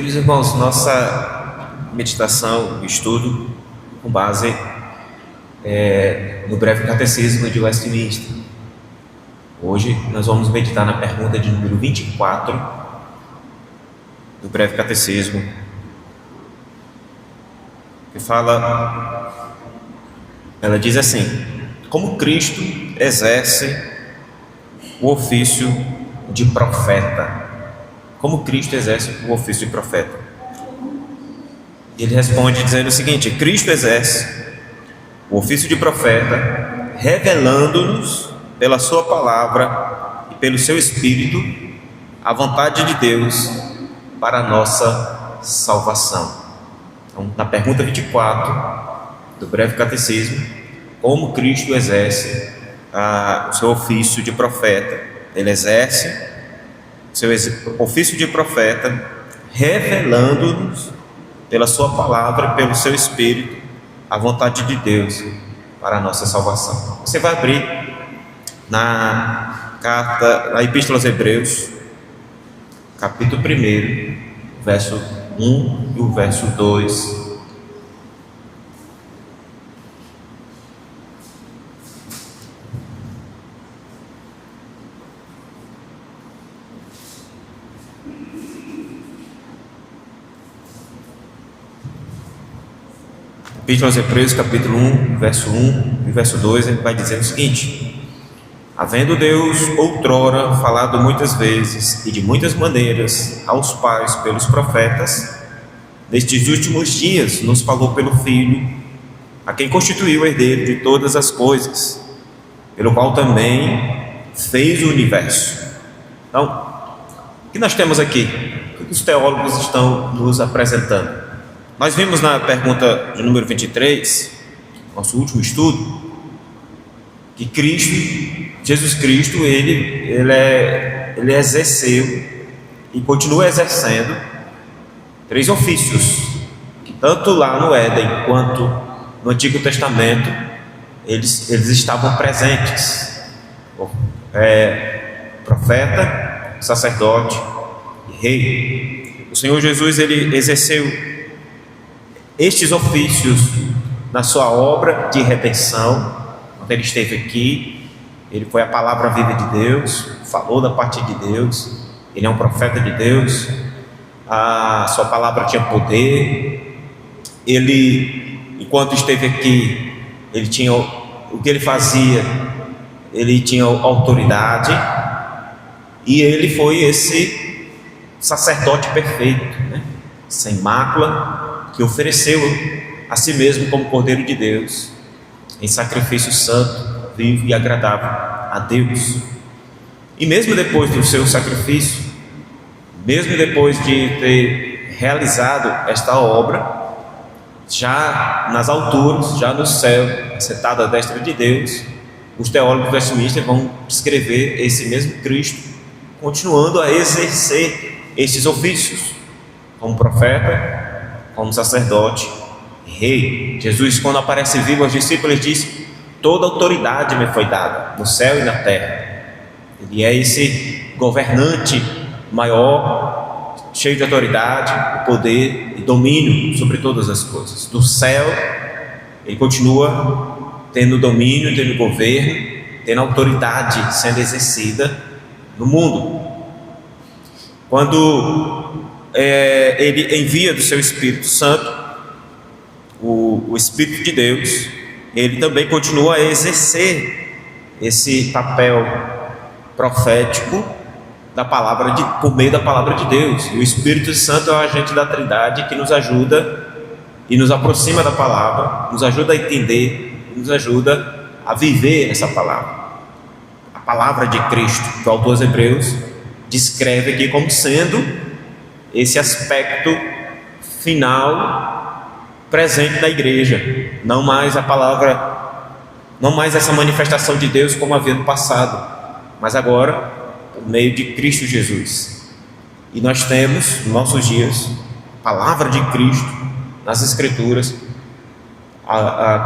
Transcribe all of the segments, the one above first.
Queridos irmãos, nossa meditação, estudo, com base no breve catecismo de Westminster. Hoje nós vamos meditar na pergunta de número 24 do breve catecismo, que ela diz assim: como Cristo exerce o ofício de profeta? Como Cristo exerce o ofício de profeta? Ele responde dizendo o seguinte: Cristo exerce o ofício de profeta, revelando-nos pela sua palavra e pelo seu Espírito a vontade de Deus para a nossa salvação. Então, na pergunta 24 do breve catecismo, como Cristo exerce o seu ofício de profeta? Ele exerce seu ofício de profeta, revelando-nos pela sua palavra e pelo seu Espírito a vontade de Deus para a nossa salvação. Você vai abrir na Epístola aos Hebreus, capítulo 1, verso 1 e o verso 2. Epístola aos Hebreus, capítulo 1, verso 1 e verso 2, ele vai dizer o seguinte: havendo Deus outrora falado muitas vezes e de muitas maneiras aos pais pelos profetas, nestes últimos dias nos falou pelo Filho, a quem constituiu o herdeiro de todas as coisas, pelo qual também fez o universo. Então, o que nós temos aqui? O que os teólogos estão nos apresentando? Nós vimos na pergunta de número 23, nosso último estudo, que Jesus Cristo, ele exerceu e continua exercendo 3 ofícios, que tanto lá no Éden quanto no Antigo Testamento eles estavam presentes: profeta, sacerdote e rei. O Senhor Jesus, ele exerceu estes ofícios na sua obra de redenção. Quando ele esteve aqui, ele foi a palavra viva de Deus, falou da parte de Deus, ele é um profeta de Deus, a sua palavra tinha poder. Ele, enquanto esteve aqui, ele tinha o que ele fazia, ele tinha autoridade, e ele foi esse sacerdote perfeito, sem mácula, que ofereceu a si mesmo como Cordeiro de Deus, em sacrifício santo, vivo e agradável a Deus. E mesmo depois do seu sacrifício, mesmo depois de ter realizado esta obra, já nas alturas, já no céu, sentado à destra de Deus, os teólogos de Westminster vão descrever esse mesmo Cristo continuando a exercer esses ofícios como profeta, como sacerdote e rei. Jesus, quando aparece vivo aos discípulos, diz: toda autoridade me foi dada no céu e na terra. Ele é esse governante maior, cheio de autoridade, poder e domínio sobre todas as coisas. Do céu, ele continua tendo domínio, tendo governo, tendo autoridade sendo exercida no mundo. Quando ele envia do seu Espírito Santo, o Espírito de Deus, ele também continua a exercer esse papel profético por meio da palavra de Deus. E o Espírito Santo é o agente da Trindade que nos ajuda e nos aproxima da palavra, nos ajuda a entender, nos ajuda a viver essa palavra. A palavra de Cristo, que o autor dos Hebreus descreve aqui como sendo esse aspecto final presente da igreja, não mais a palavra, não mais essa manifestação de Deus como havia no passado, mas agora por meio de Cristo Jesus. E nós temos nos nossos dias a palavra de Cristo nas Escrituras,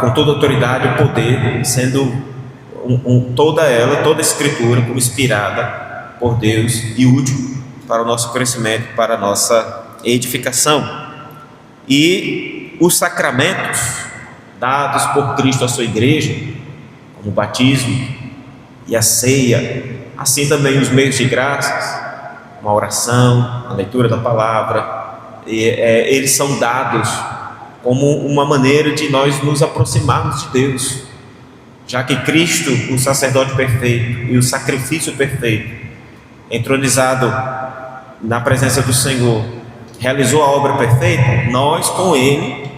com toda a autoridade e poder, sendo toda a Escritura como inspirada por Deus e útil para o nosso crescimento, para a nossa edificação. E os sacramentos dados por Cristo à sua igreja, como o batismo e a ceia, assim também os meios de graças, uma oração, a leitura da palavra, eles são dados como uma maneira de nós nos aproximarmos de Deus, já que Cristo, o sacerdote perfeito e o sacrifício perfeito, entronizado na presença do Senhor, realizou a obra perfeita. Nós com Ele,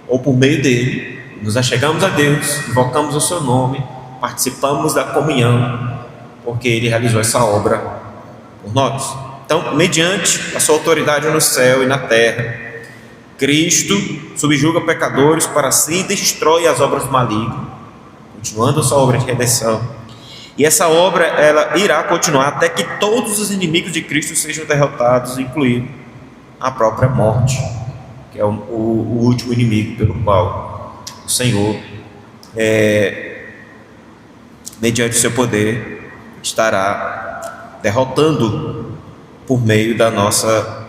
ou por meio dele, nos achegamos a Deus, invocamos o seu nome, participamos da comunhão, porque Ele realizou essa obra por nós. Então, mediante a sua autoridade no céu e na terra, Cristo subjuga pecadores para si e destrói as obras do maligno, continuando a sua obra de redenção. E essa obra, ela irá continuar até que todos os inimigos de Cristo sejam derrotados, incluindo a própria morte, que é o último inimigo pelo qual o Senhor, mediante o seu poder, estará derrotando por meio da nossa,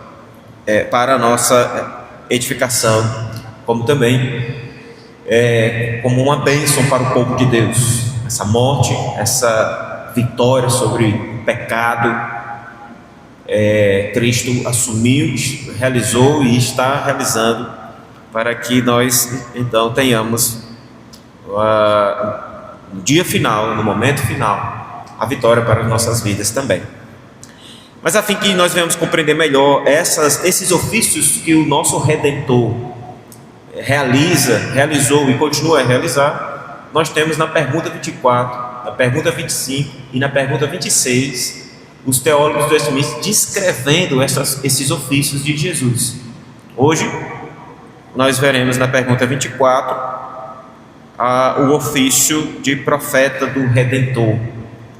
para a nossa edificação, como também como uma bênção para o povo de Deus. Essa morte, essa vitória sobre o pecado, Cristo assumiu, realizou e está realizando, para que nós então tenhamos no dia final, no momento final, a vitória para as nossas vidas também. Mas a fim que nós venhamos compreender melhor esses ofícios que o nosso Redentor realizou e continua a realizar, nós temos na pergunta 24, na pergunta 25 e na pergunta 26, os teólogos do Westminster descrevendo esses ofícios de Jesus. Hoje, nós veremos na pergunta 24 o ofício de profeta do Redentor.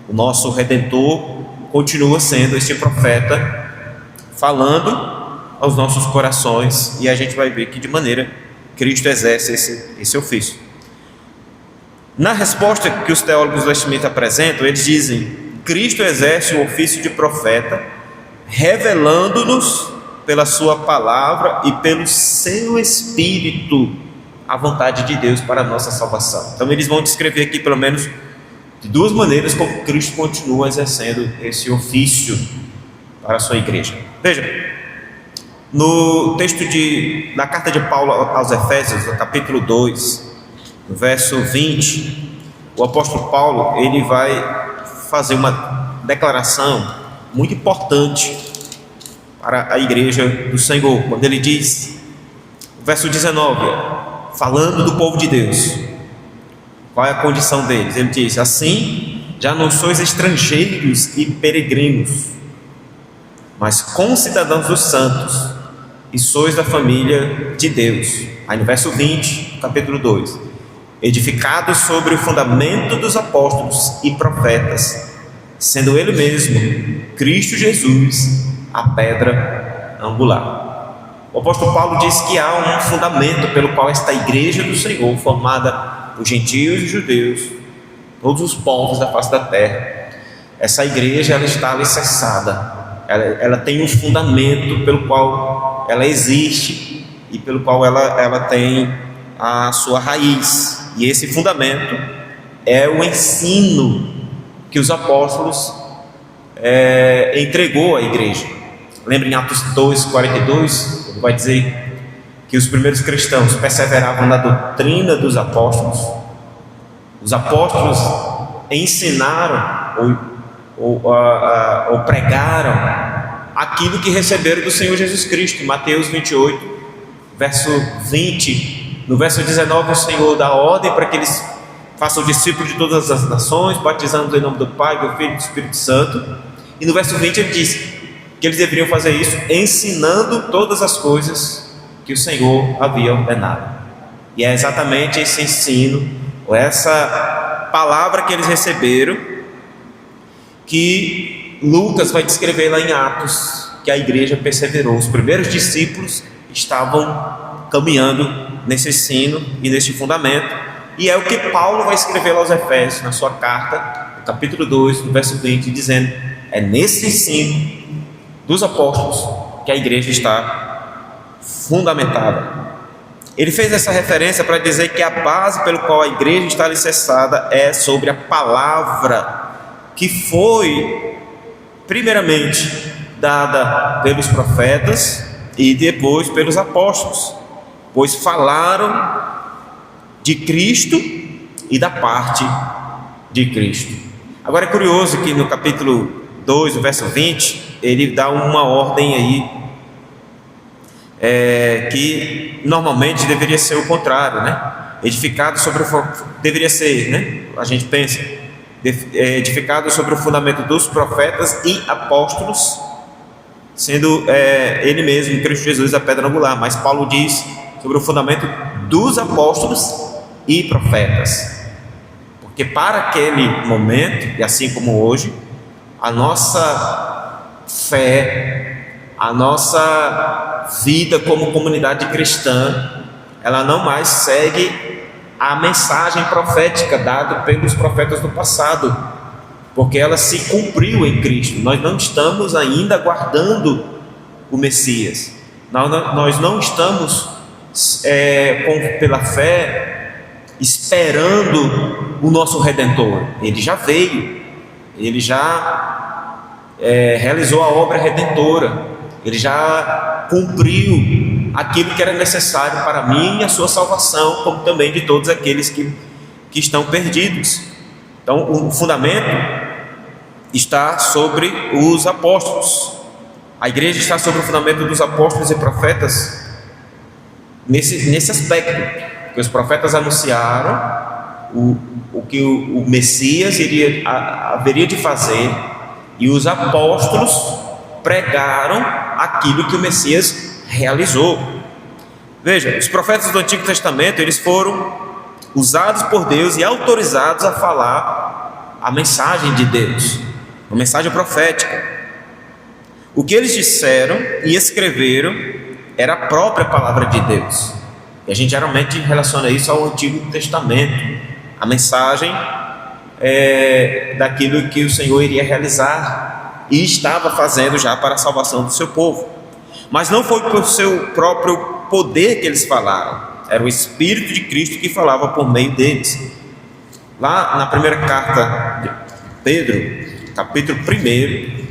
O nosso Redentor continua sendo este profeta, falando aos nossos corações, e a gente vai ver que de maneira Cristo exerce esse ofício. Na resposta que os teólogos do Westminster apresentam, eles dizem: Cristo exerce o ofício de profeta, revelando-nos pela sua palavra e pelo seu Espírito a vontade de Deus para a nossa salvação. Então eles vão descrever aqui pelo menos de duas maneiras como Cristo continua exercendo esse ofício para a sua igreja. Veja, no texto da carta de Paulo aos Efésios, no capítulo 2, no verso 20, o apóstolo Paulo, ele vai fazer uma declaração muito importante para a igreja do Senhor, quando ele diz, no verso 19, falando do povo de Deus, qual é a condição deles? Ele diz: assim, já não sois estrangeiros e peregrinos, mas concidadãos dos santos, e sois da família de Deus. Aí no verso 20, capítulo 2, edificados sobre o fundamento dos apóstolos e profetas, sendo Ele mesmo, Cristo Jesus, a pedra angular. O apóstolo Paulo diz que há um fundamento pelo qual esta igreja do Senhor, formada por gentios e judeus, todos os povos da face da terra, essa igreja, ela está alicerçada, ela tem um fundamento pelo qual ela existe e pelo qual ela tem a sua raiz, e esse fundamento é o ensino que os apóstolos entregou à igreja. Lembra em Atos 2:42, quando vai dizer que os primeiros cristãos perseveravam na doutrina dos apóstolos. Os apóstolos ensinaram ou pregaram aquilo que receberam do Senhor Jesus Cristo. Mateus 28, verso 20, no verso 19, o Senhor dá ordem para que eles façam discípulos de todas as nações, batizando em nome do Pai, do Filho e do Espírito Santo. E no verso 20 ele diz que eles deveriam fazer isso ensinando todas as coisas que o Senhor havia ordenado. E é exatamente esse ensino, ou essa palavra que eles receberam, que Lucas vai descrever lá em Atos, que a igreja perseverou. Os primeiros discípulos estavam caminhando nesse ensino e nesse fundamento, e é o que Paulo vai escrever lá aos Efésios, na sua carta, no capítulo 2, no verso 20, dizendo: é nesse ensino dos apóstolos que a igreja está fundamentada. Ele fez essa referência para dizer que a base pelo qual a igreja está alicerçada é sobre a palavra que foi primeiramente dada pelos profetas e depois pelos apóstolos, pois falaram de Cristo e da parte de Cristo. Agora é curioso que no capítulo 2, o verso 20, ele dá uma ordem aí, que normalmente deveria ser o contrário, né? Edificado sobre deveria ser, né? A gente pensa, edificado sobre o fundamento dos profetas e apóstolos, sendo ele mesmo, Cristo Jesus, a pedra angular. Mas Paulo diz sobre o fundamento dos apóstolos e profetas, porque para aquele momento, e assim como hoje, a nossa fé, a nossa vida como comunidade cristã, ela não mais segue a mensagem profética dada pelos profetas do passado, porque ela se cumpriu em Cristo. Nós não estamos ainda aguardando o Messias, nós não estamos pela fé esperando o nosso Redentor. Ele já veio, ele já realizou a obra redentora, ele já cumpriu aquilo que era necessário para mim e a sua salvação, como também de todos aqueles que estão perdidos. Então o fundamento está sobre os apóstolos. A igreja está sobre o fundamento dos apóstolos e profetas nesse aspecto, que os profetas anunciaram o que o Messias haveria de fazer, e os apóstolos pregaram aquilo que o Messias realizou. Veja, os profetas do Antigo Testamento, eles foram usados por Deus e autorizados a falar a mensagem de Deus, uma mensagem profética. O que eles disseram e escreveram era a própria palavra de Deus. E a gente geralmente relaciona isso ao Antigo Testamento, a mensagem daquilo que o Senhor iria realizar e estava fazendo já para a salvação do seu povo. Mas não foi por seu próprio poder que eles falaram, era o Espírito de Cristo que falava por meio deles. Lá na primeira carta de Pedro, capítulo 1,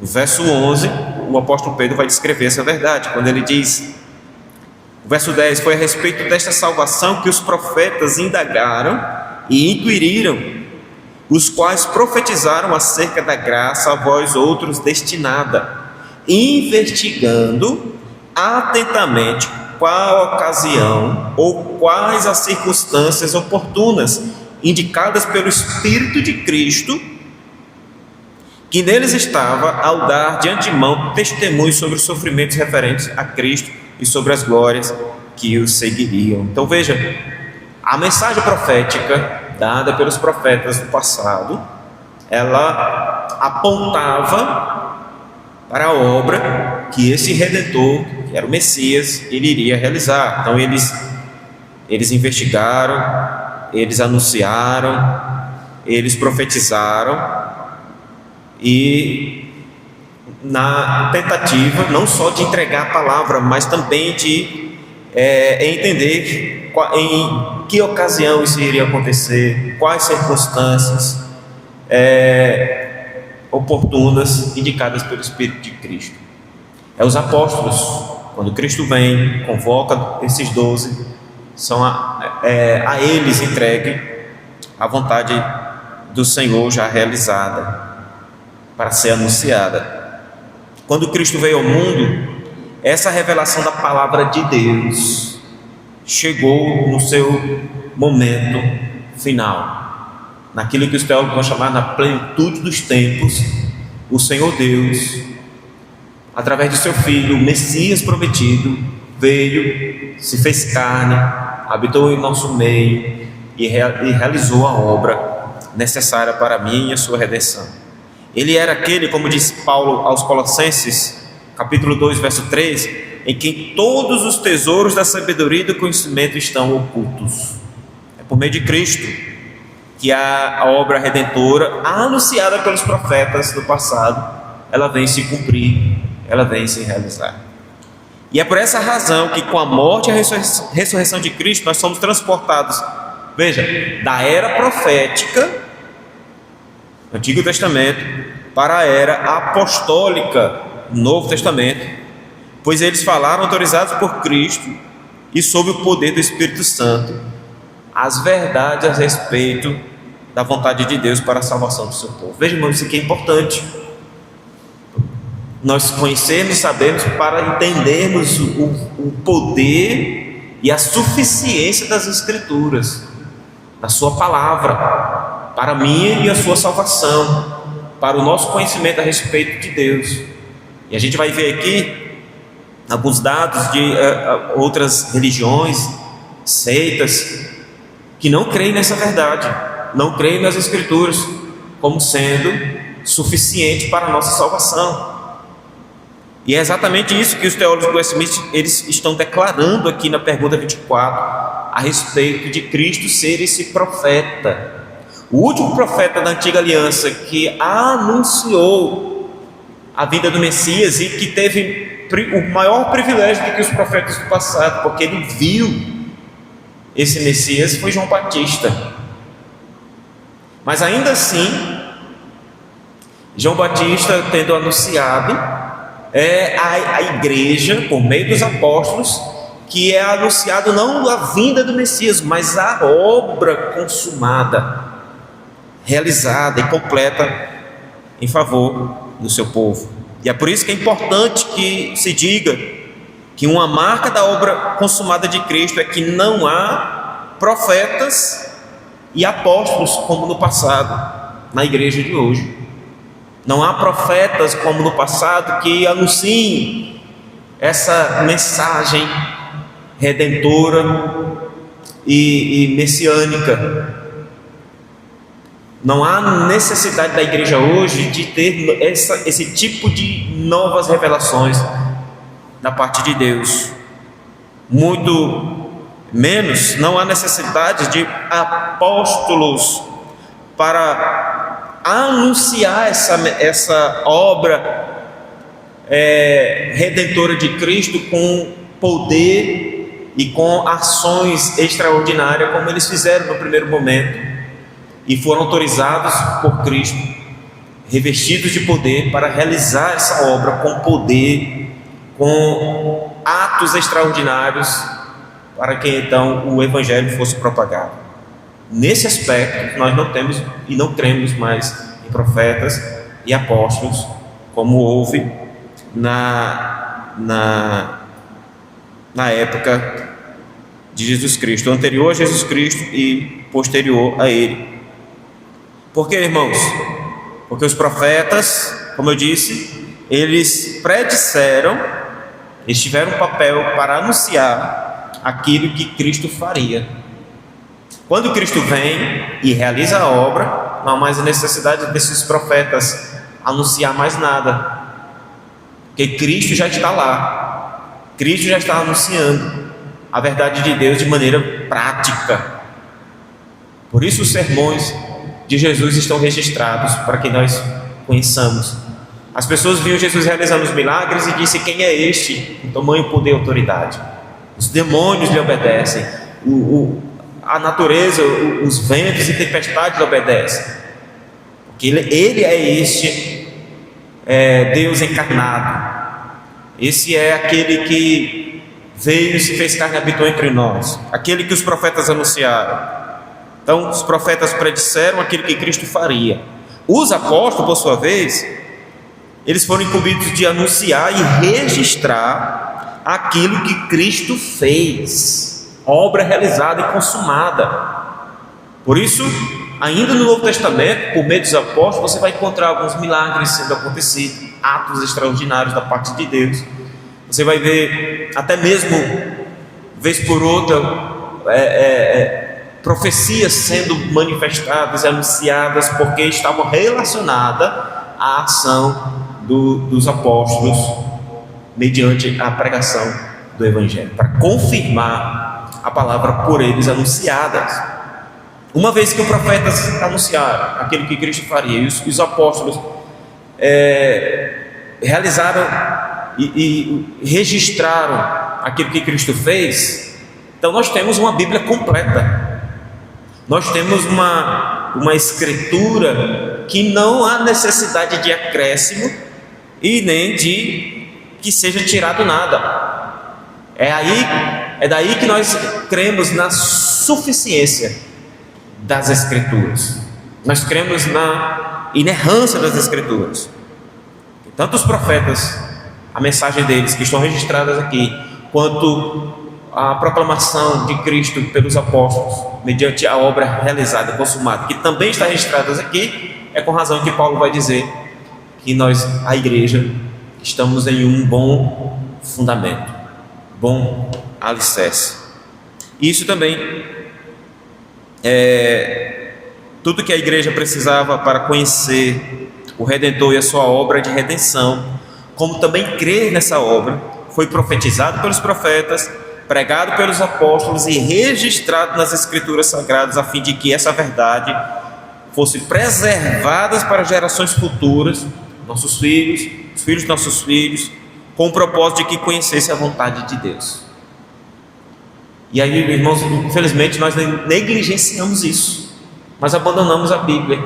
verso 11, o apóstolo Pedro vai descrever essa verdade, quando ele diz, o verso 10: foi a respeito desta salvação que os profetas indagaram e inquiriram, os quais profetizaram acerca da graça a vós outros destinada, investigando atentamente qual a ocasião ou quais as circunstâncias oportunas indicadas pelo Espírito de Cristo, que neles estava, ao dar de antemão testemunho sobre os sofrimentos referentes a Cristo e sobre as glórias que os seguiriam. Então veja, a mensagem profética dada pelos profetas do passado, ela apontava para a obra que esse Redentor, que era o Messias, ele iria realizar. Então eles investigaram, eles anunciaram, eles profetizaram, e na tentativa não só de entregar a palavra, mas também de entender em que ocasião isso iria acontecer, quais circunstâncias oportunas indicadas pelo Espírito de Cristo. Os apóstolos, quando Cristo vem, convoca esses 12, são a eles entregue a vontade do Senhor já realizada para ser anunciada. Quando Cristo veio ao mundo, essa revelação da palavra de Deus chegou no seu momento final, naquilo que os teólogos vão chamar na plenitude dos tempos. O Senhor Deus, através de seu Filho, o Messias prometido, veio, se fez carne, habitou em nosso meio e realizou a obra necessária para mim e a sua redenção. Ele era aquele, como diz Paulo aos Colossenses, capítulo 2, verso 3, em quem todos os tesouros da sabedoria e do conhecimento estão ocultos. É por meio de Cristo que a obra redentora, anunciada pelos profetas do passado, ela vem se cumprir, ela vem se realizar. E é por essa razão que com a morte e a ressurreição de Cristo nós somos transportados, veja, da era profética, Antigo Testamento, para a era apostólica, Novo Testamento, pois eles falaram autorizados por Cristo e sob o poder do Espírito Santo as verdades a respeito da vontade de Deus para a salvação do seu povo. Veja, irmãos, isso aqui é importante. Nós conhecermos e sabermos para entendermos o poder e a suficiência das Escrituras, da sua palavra, para a minha e a sua salvação, para o nosso conhecimento a respeito de Deus. E a gente vai ver aqui alguns dados de outras religiões, seitas, que não creem nessa verdade, não creem nas Escrituras como sendo suficiente para a nossa salvação. E é exatamente isso que os teólogos do Westminster eles estão declarando aqui na pergunta 24, a respeito de Cristo ser esse profeta, o último profeta da antiga aliança que anunciou a vinda do Messias e que teve o maior privilégio do que os profetas do passado, porque ele viu esse Messias, foi João Batista. Mas ainda assim, João Batista tendo anunciado, é a igreja, por meio dos apóstolos, que é anunciado não a vinda do Messias, mas a obra consumada, realizada e completa em favor do seu povo. E é por isso que é importante que se diga que uma marca da obra consumada de Cristo é que não há profetas e apóstolos como no passado, na igreja de hoje. Não há profetas como no passado que anunciem essa mensagem redentora e messiânica. Não há necessidade da igreja hoje de ter esse tipo de novas revelações da parte de Deus. Muito menos, não há necessidade de apóstolos para anunciar essa obra redentora de Cristo com poder e com ações extraordinárias, como eles fizeram no primeiro momento, e foram autorizados por Cristo, revestidos de poder, para realizar essa obra com poder, com atos extraordinários, para que então o Evangelho fosse propagado. Nesse aspecto, nós não temos e não cremos mais em profetas e apóstolos, como houve na época de Jesus Cristo, anterior a Jesus Cristo e posterior a Ele. Por quê, irmãos? Porque os profetas, como eu disse, eles predisseram, eles tiveram um papel para anunciar aquilo que Cristo faria. Quando Cristo vem e realiza a obra, não há mais a necessidade desses profetas anunciar mais nada, porque Cristo já está lá, Cristo já está anunciando a verdade de Deus de maneira prática. Por isso os sermões de Jesus estão registrados para que nós conheçamos. As pessoas viam Jesus realizando os milagres e disse: quem é este com tamanho poder e autoridade? Os demônios lhe obedecem, a natureza, os ventos e tempestades lhe obedecem, porque ele é este Deus encarnado. Esse é aquele que veio e se fez carne e habitou entre nós, aquele que os profetas anunciaram. Então os profetas predisseram aquilo que Cristo faria. Os apóstolos, por sua vez, eles foram incumbidos de anunciar e registrar aquilo que Cristo fez, obra realizada e consumada. Por isso, ainda no Novo Testamento, por meio dos apóstolos, você vai encontrar alguns milagres sendo acontecidos, atos extraordinários da parte de Deus. Você vai ver, até mesmo, vez por outra, profecias sendo manifestadas e anunciadas, porque estavam relacionadas à ação dos apóstolos mediante a pregação do Evangelho, para confirmar a palavra por eles anunciada. Uma vez que os profetas anunciaram aquilo que Cristo faria, e os apóstolos realizaram e registraram aquilo que Cristo fez, então nós temos uma Bíblia completa. Nós temos uma escritura que não há necessidade de acréscimo e nem de que seja tirado nada. É daí que nós cremos na suficiência das Escrituras. Nós cremos na inerrância das Escrituras. Tanto os profetas, a mensagem deles que estão registradas aqui, quanto a proclamação de Cristo pelos apóstolos, mediante a obra realizada, consumada, que também está registrada aqui, é com razão que Paulo vai dizer que nós, a igreja, estamos em um bom fundamento, bom alicerce. Isso também tudo que a igreja precisava para conhecer o Redentor e a sua obra de redenção, como também crer nessa obra, foi profetizado pelos profetas, pregado pelos apóstolos e registrado nas Escrituras Sagradas, a fim de que essa verdade fosse preservada para gerações futuras, nossos filhos, os filhos de nossos filhos, com o propósito de que conhecesse a vontade de Deus. E aí, irmãos, infelizmente nós negligenciamos isso. Nós abandonamos a Bíblia,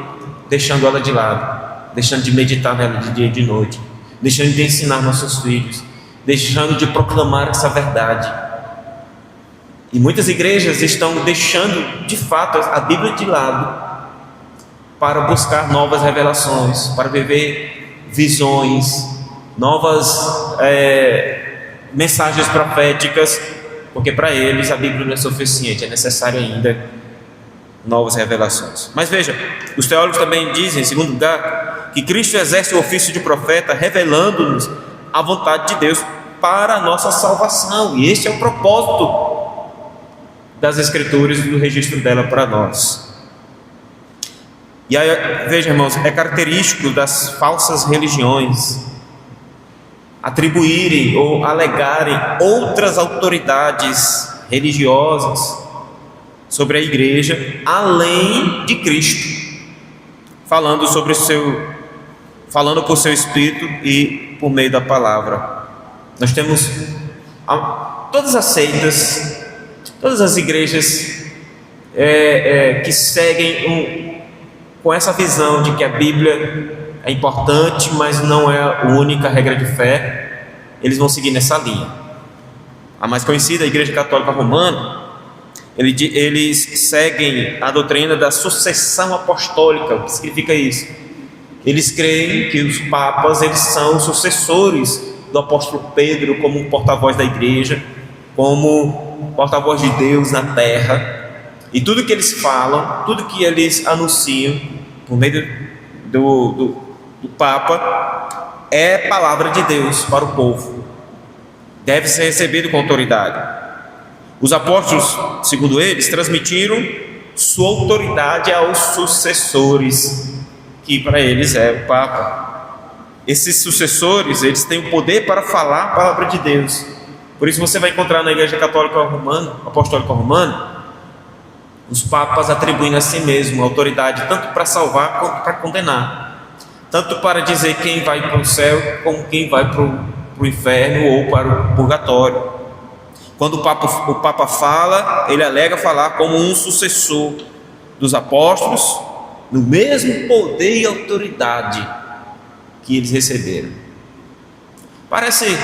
deixando ela de lado, deixando de meditar nela de dia e de noite, deixando de ensinar nossos filhos, deixando de proclamar essa verdade. E muitas igrejas estão deixando de fato a Bíblia de lado para buscar novas revelações, para viver visões, novas mensagens proféticas, porque para eles a Bíblia não é suficiente, é necessário ainda novas revelações. Mas veja, os teólogos também dizem, em segundo lugar, que Cristo exerce o ofício de profeta, revelando-nos a vontade de Deus para a nossa salvação, e este é o propósito das Escrituras e do registro dela para nós. E aí, veja, irmãos, é característico das falsas religiões atribuírem ou alegarem outras autoridades religiosas sobre a igreja, além de Cristo, falando por seu Espírito e por meio da palavra. Nós temos todas as seitas, todas as igrejas que seguem com essa visão de que a Bíblia é importante, mas não é a única regra de fé, eles vão seguir nessa linha. A mais conhecida, a Igreja Católica Romana, eles seguem a doutrina da sucessão apostólica. O que significa isso? Eles creem que os papas eles são sucessores do apóstolo Pedro, como um porta-voz da igreja, como porta-voz de Deus na terra, e tudo que eles falam, tudo que eles anunciam por meio do Papa é palavra de Deus para o povo, deve ser recebido com autoridade. Os apóstolos, segundo eles, transmitiram sua autoridade aos sucessores, que para eles é o Papa. Esses sucessores, eles têm o poder para falar a palavra de Deus. Por isso você vai encontrar na Igreja Católica Romana, Apostólica Romana, os papas atribuindo a si mesmo autoridade tanto para salvar quanto para condenar, tanto para dizer quem vai para o céu como quem vai para o inferno ou para o purgatório. Quando o Papa fala, ele alega falar como um sucessor dos apóstolos, no mesmo poder e autoridade que eles receberam. Parece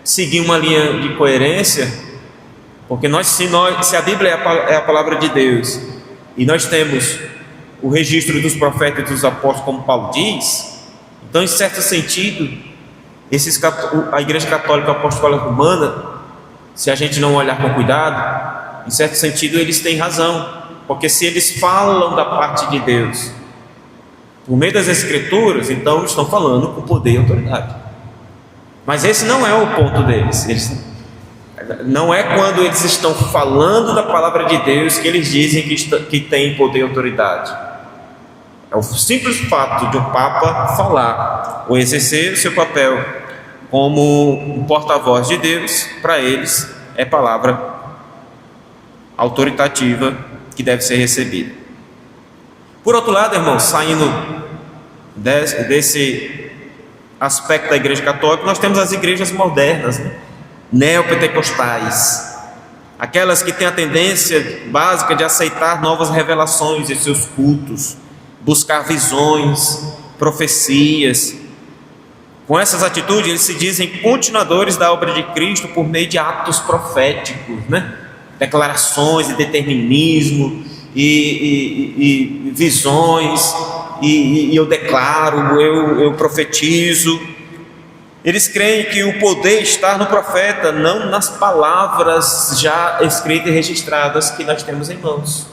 seguir uma linha de coerência, porque se a Bíblia é a palavra de Deus, e nós temos o registro dos profetas e dos apóstolos, como Paulo diz, então, em certo sentido, a Igreja Católica Apostólica Romana, se a gente não olhar com cuidado, em certo sentido eles têm razão, porque se eles falam da parte de Deus por meio das Escrituras, então estão falando com poder e autoridade. Mas esse não é o ponto deles. Não é quando eles estão falando da palavra de Deus que eles dizem que tem poder e autoridade. É o simples fato de o Papa falar ou exercer o seu papel como um porta-voz de Deus, para eles é palavra autoritativa que deve ser recebida. Por outro lado, irmãos, saindo aspecto da igreja católica, nós temos as igrejas modernas, né? Neopentecostais, aquelas que têm a tendência básica de aceitar novas revelações em seus cultos, buscar visões, profecias. Com essas atitudes, eles se dizem continuadores da obra de Cristo por meio de atos proféticos, né? Declarações de determinismo e visões, e eu declaro, eu profetizo. Eles creem que o poder está no profeta, não nas palavras já escritas e registradas que nós temos em mãos.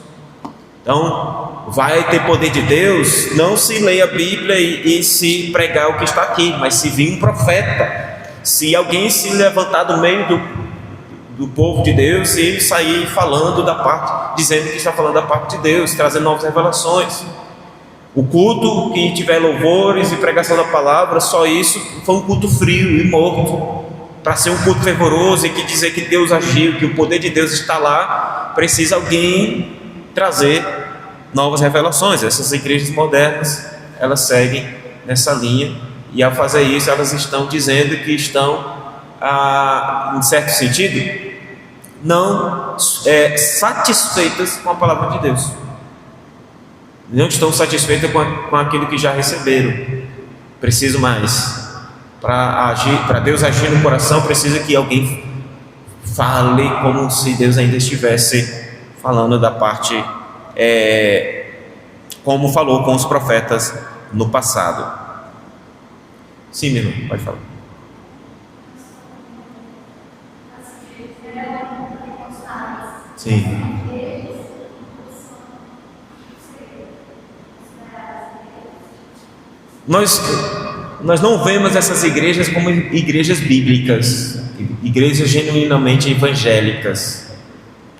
Então, vai ter poder de Deus, não se ler a Bíblia e se pregar o que está aqui, mas se vir um profeta, se alguém se levantar do meio do povo de Deus e sair falando da parte, dizendo que está falando da parte de Deus, trazendo novas revelações. O culto que tiver louvores e pregação da palavra, só isso foi um culto frio e morto. Para ser um culto fervoroso e que dizer que Deus agiu, que o poder de Deus está lá, precisa alguém trazer novas revelações. Essas igrejas modernas, elas seguem nessa linha, e ao fazer isso, elas estão dizendo que estão, em certo sentido, não satisfeitas com a palavra de Deus. Não estão satisfeitas com aquilo que já receberam. Preciso mais. Para Deus agir no coração, precisa que alguém fale como se Deus ainda estivesse falando da parte, como falou com os profetas no passado. Sim, meu irmão, pode falar. Sim. Nós não vemos essas igrejas como igrejas bíblicas, igrejas genuinamente evangélicas.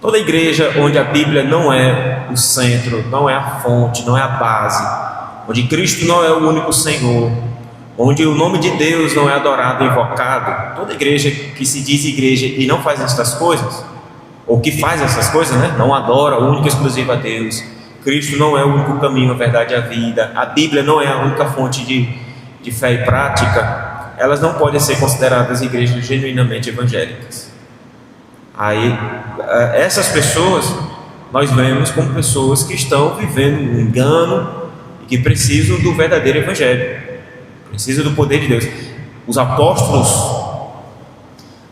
Toda igreja onde a Bíblia não é o centro, não é a fonte, não é a base, onde Cristo não é o único Senhor, onde o nome de Deus não é adorado e invocado, toda igreja que se diz igreja e não faz essas coisas, ou que faz essas coisas, né? Não adora única e exclusiva a Deus, Cristo não é o único caminho, a verdade e a vida, a Bíblia não é a única fonte de fé e prática, elas não podem ser consideradas igrejas genuinamente evangélicas. Aí, essas pessoas nós vemos como pessoas que estão vivendo um engano e que precisam do verdadeiro evangelho, precisam do poder de Deus. Os apóstolos,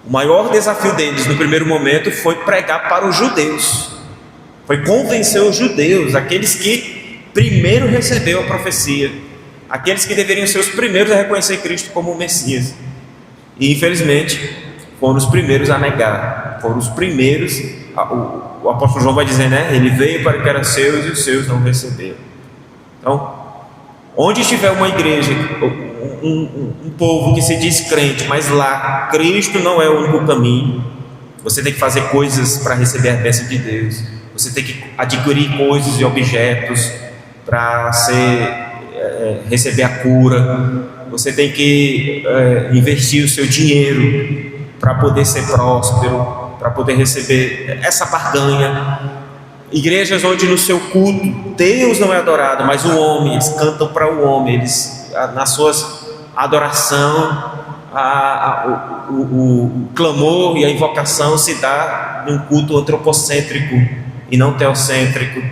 o maior desafio deles no primeiro momento foi pregar para os judeus, foi convencer os judeus, aqueles que primeiro receberam a profecia, aqueles que deveriam ser os primeiros a reconhecer Cristo como o Messias, e infelizmente foram os primeiros a negar, foram os primeiros. O apóstolo João vai dizer, né? Ele veio para que eram seus e os seus não receberam. Então, onde estiver uma igreja, um povo que se diz crente, mas lá Cristo não é o único caminho, você tem que fazer coisas para receber a bênção de Deus, você tem que adquirir coisas e objetos para receber a cura, você tem que investir o seu dinheiro para poder ser próspero, para poder receber essa barganha. Igrejas onde no seu culto Deus não é adorado, mas o homem, eles cantam para o homem, eles, nas suas adoração, o clamor e a invocação se dá num culto antropocêntrico e não teocêntrico.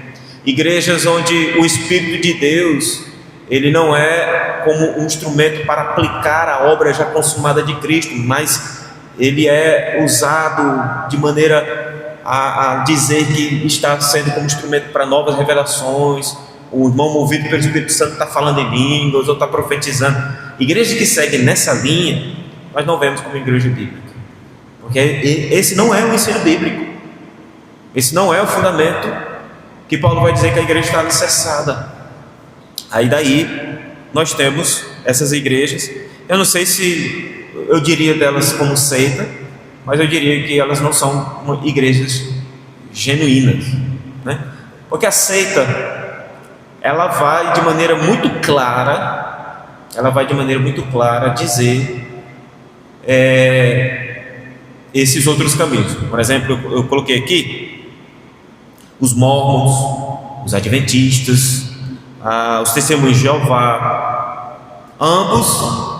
Igrejas onde o Espírito de Deus, ele não é como um instrumento para aplicar a obra já consumada de Cristo, mas ele é usado de maneira a dizer que está sendo como instrumento para novas revelações. O irmão movido pelo Espírito Santo está falando em línguas ou está profetizando. Igrejas que seguem nessa linha, nós não vemos como igreja bíblica, porque esse não é o ensino bíblico, esse não é o fundamento que Paulo vai dizer que a igreja está alicerçada. Aí daí nós temos essas igrejas, eu não sei se eu diria delas como seita, mas eu diria que elas não são igrejas genuínas, né? Porque a seita, ela vai de maneira muito clara dizer esses outros caminhos. Por exemplo, eu coloquei aqui os mórmons, os adventistas, os testemunhos de Jeová. Ambos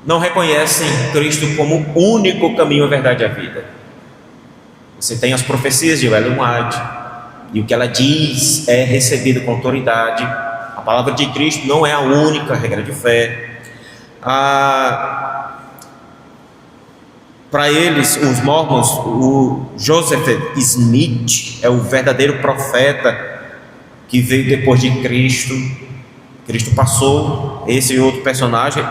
não reconhecem Cristo como o único caminho, a verdade e a vida. Você tem as profecias de Ellen White, e o que ela diz é recebido com autoridade. A palavra de Cristo não é a única regra de fé. Para eles, os mormons, o Joseph Smith é o verdadeiro profeta que veio depois de Cristo. Cristo passou, esse outro personagem,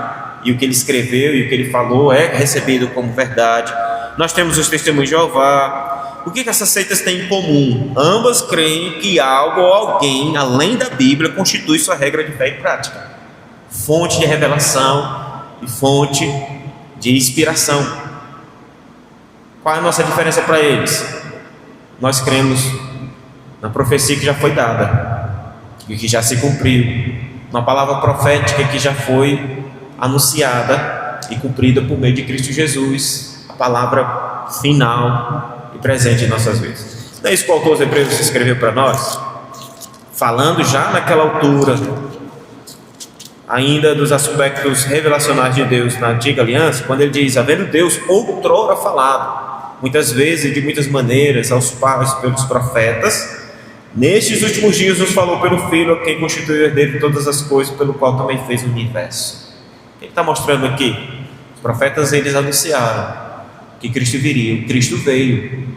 e o que ele escreveu e o que ele falou é recebido como verdade. Nós temos os testemunhos de Jeová. O que essas seitas têm em comum? Ambas creem que algo ou alguém, além da Bíblia, constitui sua regra de fé e prática, fonte de revelação e fonte de inspiração. Qual é a nossa diferença para eles? Nós cremos na profecia que já foi dada e que já se cumpriu, na palavra profética que já foi anunciada e cumprida por meio de Cristo Jesus, a palavra final e presente em nossas vidas. Não é isso que o autor dos Hebreus escreveu para nós, falando já naquela altura ainda dos aspectos revelacionais de Deus na antiga aliança, quando ele diz: havendo Deus outrora falado, muitas vezes e de muitas maneiras, aos pais pelos profetas, nestes últimos dias nos falou pelo Filho, a quem constituiu o herdeiro de todas as coisas, pelo qual também fez o universo. O que ele está mostrando aqui? Os profetas, eles anunciaram que Cristo viria, Cristo veio.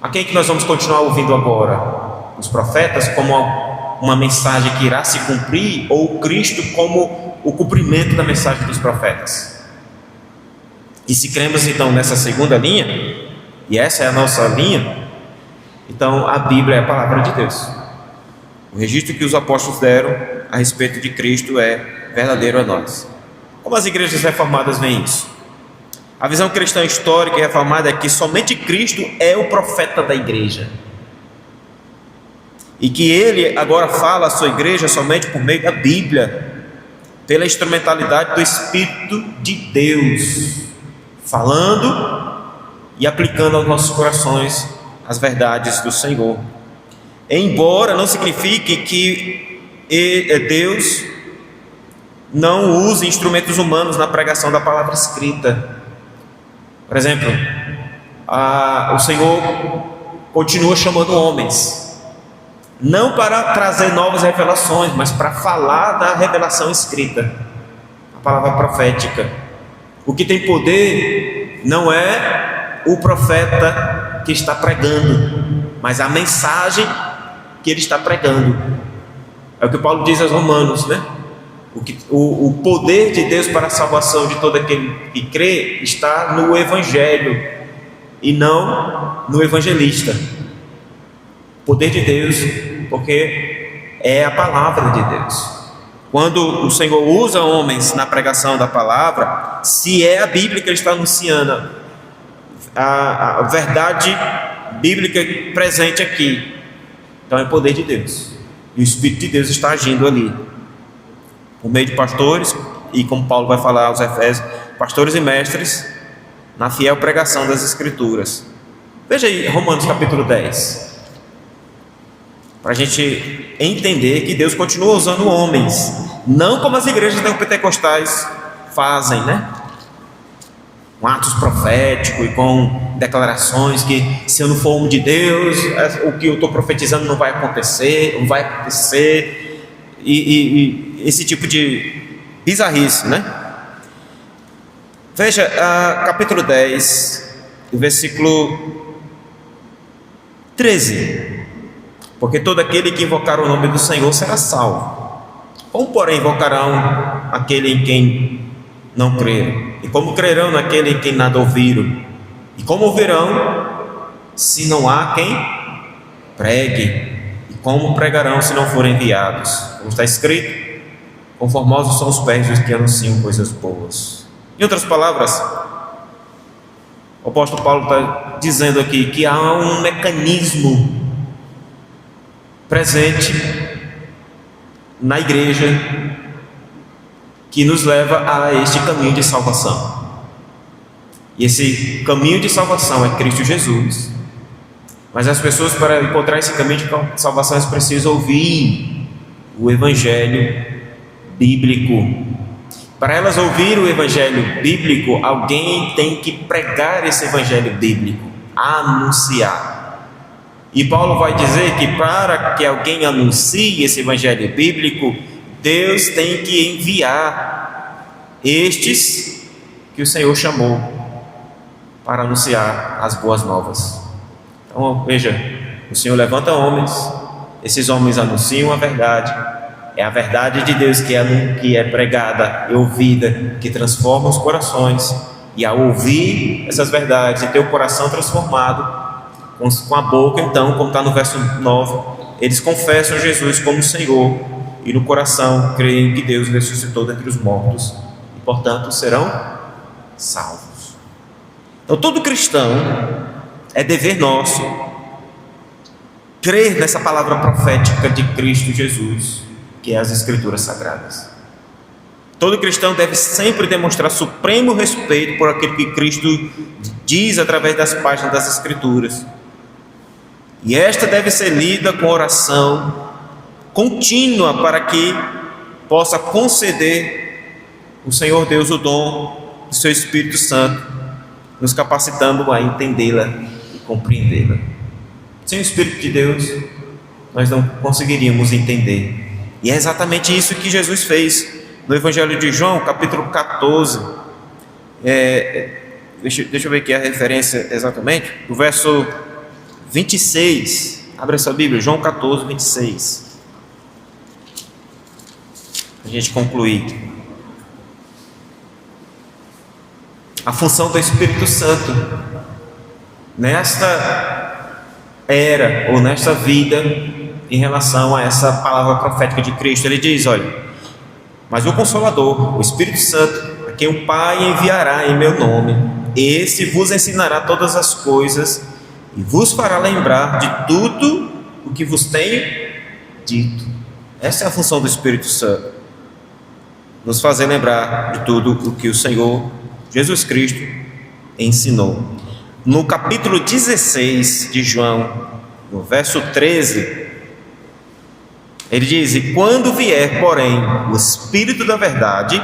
A quem que nós vamos continuar ouvindo agora? Os profetas como uma mensagem que irá se cumprir, ou Cristo como o cumprimento da mensagem dos profetas? E se cremos então nessa segunda linha, e essa é a nossa linha, então a Bíblia é a palavra de Deus. O registro que os apóstolos deram a respeito de Cristo é verdadeiro a nós. Como as igrejas reformadas veem isso? A visão cristã histórica e reformada é que somente Cristo é o profeta da igreja, e que ele agora fala à sua igreja somente por meio da Bíblia, pela instrumentalidade do Espírito de Deus, falando e aplicando aos nossos corações as verdades do Senhor. Embora não signifique que Deus não use instrumentos humanos na pregação da palavra escrita. Por exemplo, o Senhor continua chamando homens, não para trazer novas revelações, mas para falar da revelação escrita, a palavra profética. O que tem poder não é o profeta que está pregando, mas a mensagem que ele está pregando. É o que Paulo diz aos Romanos, né? O poder de Deus para a salvação de todo aquele que crê está no Evangelho e não no evangelista. O poder de Deus, porque é a palavra de Deus. Quando o Senhor usa homens na pregação da palavra, se é a Bíblia que ele está anunciando, a verdade bíblica presente aqui, então é o poder de Deus, e o Espírito de Deus está agindo ali por meio de pastores, e como Paulo vai falar aos Efésios, pastores e mestres na fiel pregação das Escrituras. Veja aí Romanos capítulo 10, para a gente entender que Deus continua usando homens, não como as igrejas neopentecostais fazem, né? Com atos proféticos e com declarações que, se eu não for homem de Deus, o que eu estou profetizando não vai acontecer, e esse tipo de bizarrice, né? Veja, capítulo 10, versículo 13: porque todo aquele que invocar o nome do Senhor será salvo. Como, porém, invocarão aquele em quem não creram? E como crerão naquele em quem nada ouviram? E como ouvirão se não há quem pregue? E como pregarão se não forem enviados? Como está escrito: conformosos são os pés dos que anunciam coisas boas. Em outras palavras, o apóstolo Paulo está dizendo aqui que há um mecanismo presente na igreja que nos leva a este caminho de salvação. E esse caminho de salvação é Cristo Jesus. Mas as pessoas, para encontrar esse caminho de salvação, elas precisam ouvir o Evangelho bíblico. Para elas ouvir o evangelho bíblico, alguém tem que pregar esse evangelho bíblico, anunciar. E Paulo vai dizer que para que alguém anuncie esse evangelho bíblico, Deus tem que enviar estes que o Senhor chamou para anunciar as boas novas. Então veja, o Senhor levanta homens, esses homens anunciam a verdade. É a verdade de Deus que é pregada e ouvida, que transforma os corações. E ao ouvir essas verdades e ter o coração transformado, com a boca, então, como está no verso 9, eles confessam Jesus como Senhor, e no coração creem que Deus ressuscitou dentre os mortos, e portanto serão salvos. Então todo cristão, é dever nosso crer nessa palavra profética de Cristo Jesus, que é as Escrituras Sagradas. Todo cristão deve sempre demonstrar supremo respeito por aquilo que Cristo diz através das páginas das Escrituras. E esta deve ser lida com oração contínua para que possa conceder o Senhor Deus o dom do seu Espírito Santo, nos capacitando a entendê-la e compreendê-la. Sem o Espírito de Deus, nós não conseguiríamos entender. E é exatamente isso que Jesus fez no Evangelho de João, capítulo 14. Deixa eu ver aqui a referência exatamente. O verso 26. Abra essa Bíblia, João 14, 26. A gente concluir. A função do Espírito Santo nesta era ou nesta vida em relação a essa palavra profética de Cristo. Ele diz, olha, mas o Consolador, o Espírito Santo, a quem o Pai enviará em meu nome, esse vos ensinará todas as coisas e vos fará lembrar de tudo o que vos tenho dito. Essa é a função do Espírito Santo, nos fazer lembrar de tudo o que o Senhor Jesus Cristo ensinou. No capítulo 16 de João, no verso 13, ele diz, e quando vier, porém, o Espírito da verdade,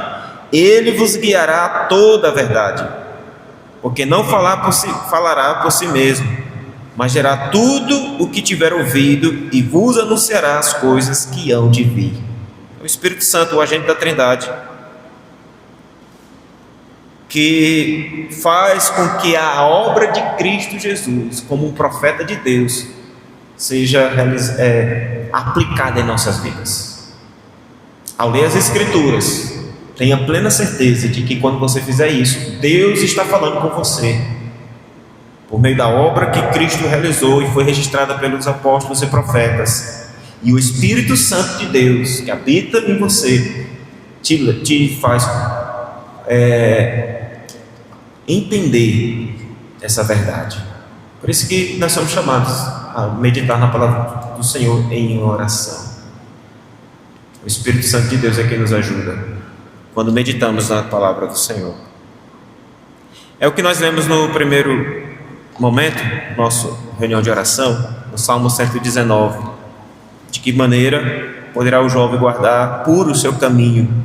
ele vos guiará a toda a verdade, porque não falará por si mesmo, mas dirá tudo o que tiver ouvido e vos anunciará as coisas que hão de vir. O Espírito Santo, o agente da Trindade, que faz com que a obra de Cristo Jesus, como um profeta de Deus, seja aplicada em nossas vidas. Ao ler as Escrituras, tenha plena certeza de que quando você fizer isso, Deus está falando com você, por meio da obra que Cristo realizou e foi registrada pelos apóstolos e profetas. E o Espírito Santo de Deus, que habita em você, te faz entender essa verdade. Por isso que nós somos chamados a meditar na palavra do Senhor em oração. O Espírito Santo de Deus é quem nos ajuda quando meditamos na palavra do Senhor. É o que nós lemos no primeiro momento, nossa reunião de oração, no Salmo 119. De que maneira poderá o jovem guardar puro o seu caminho?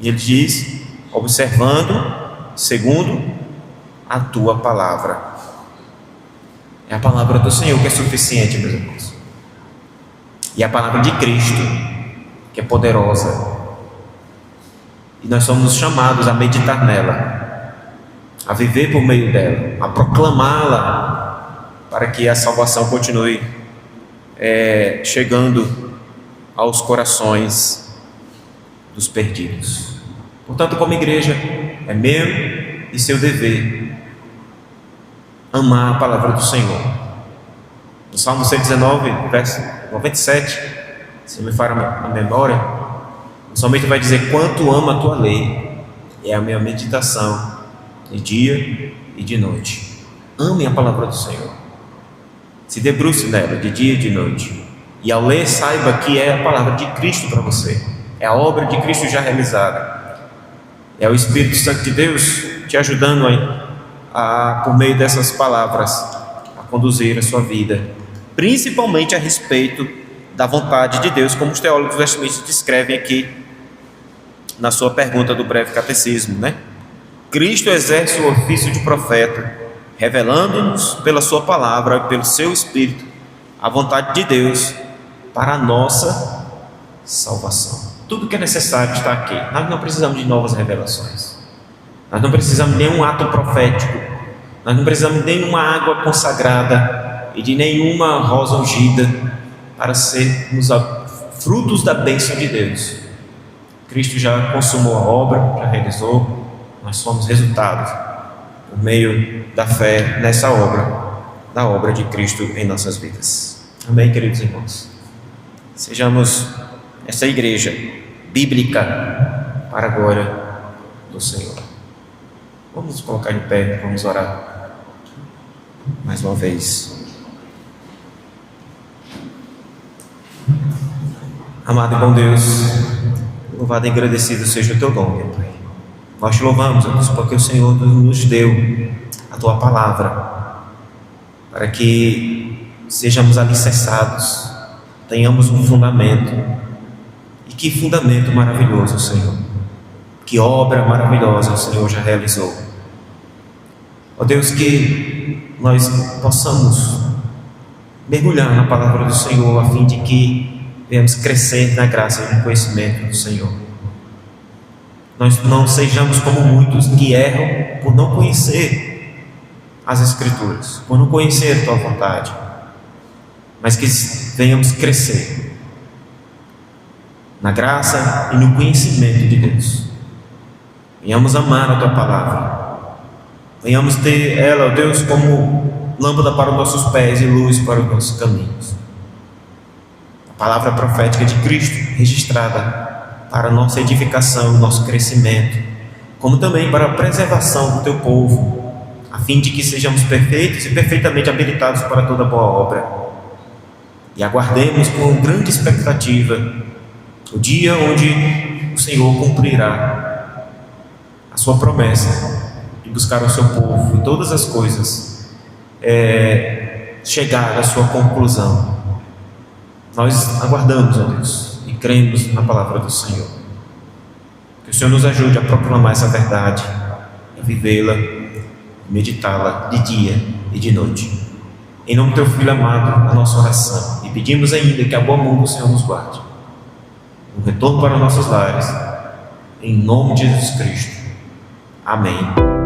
E ele diz, observando segundo a tua palavra. É a palavra do Senhor que é suficiente, meus irmãos. E a palavra de Cristo, que é poderosa. E nós somos chamados a meditar nela, a viver por meio dela, a proclamá-la, para que a salvação continue chegando aos corações dos perdidos. Portanto, como igreja, é meu e seu dever amar a palavra do Senhor. No Salmo 119, verso 97, se me falha a memória, o salmista vai dizer, quanto amo a tua lei, é a minha meditação de dia e de noite. Ame a palavra do Senhor, se debruce nela de dia e de noite, e ao ler saiba que é a palavra de Cristo para você, é a obra de Cristo já realizada, é o Espírito Santo de Deus te ajudando por meio dessas palavras, a conduzir a sua vida, principalmente a respeito da vontade de Deus, como os teólogos westminster descrevem aqui na sua pergunta do breve catecismo, né? Cristo exerce o ofício de profeta, revelando-nos pela sua palavra e pelo seu Espírito a vontade de Deus para a nossa salvação. Tudo que é necessário está aqui. Nós não precisamos de novas revelações. Nós não precisamos de nenhum ato profético. Nós não precisamos de nenhuma água consagrada e de nenhuma rosa ungida para sermos frutos da bênção de Deus. Cristo já consumou a obra, já realizou. Nós somos resultados por meio da fé nessa obra, da obra de Cristo em nossas vidas. Amém, queridos irmãos? Sejamos essa igreja bíblica para a glória do Senhor. Vamos nos colocar em pé, vamos orar mais uma vez. Amado e bom Deus, louvado e agradecido seja o teu nome, Pai. Nós te louvamos, Deus, porque o Senhor nos deu a tua palavra para que sejamos alicerçados, tenhamos um fundamento. E que fundamento maravilhoso, Senhor! Que obra maravilhosa o Senhor já realizou. Ó Deus, que nós possamos mergulhar na palavra do Senhor, a fim de que venhamos crescer na graça e no conhecimento do Senhor. Nós não sejamos como muitos que erram por não conhecer as Escrituras, por não conhecer a tua vontade, mas que venhamos crescer na graça e no conhecimento de Deus. Venhamos amar a tua palavra, venhamos ter ela, ó Deus, como lâmpada para os nossos pés e luz para os nossos caminhos. A palavra profética de Cristo registrada para a nossa edificação, nosso crescimento, como também para a preservação do teu povo, a fim de que sejamos perfeitos e perfeitamente habilitados para toda boa obra. E aguardemos com grande expectativa o dia onde o Senhor cumprirá a sua promessa de buscar o seu povo e todas as coisas chegar à sua conclusão. Nós aguardamos, ó Deus, e cremos na palavra do Senhor. Que o Senhor nos ajude a proclamar essa verdade, a vivê-la, meditá-la de dia e de noite. Em nome do teu Filho amado, a nossa oração. E pedimos ainda que a boa mão do Senhor nos guarde. Um retorno para nossos lares. Em nome de Jesus Cristo. Amém.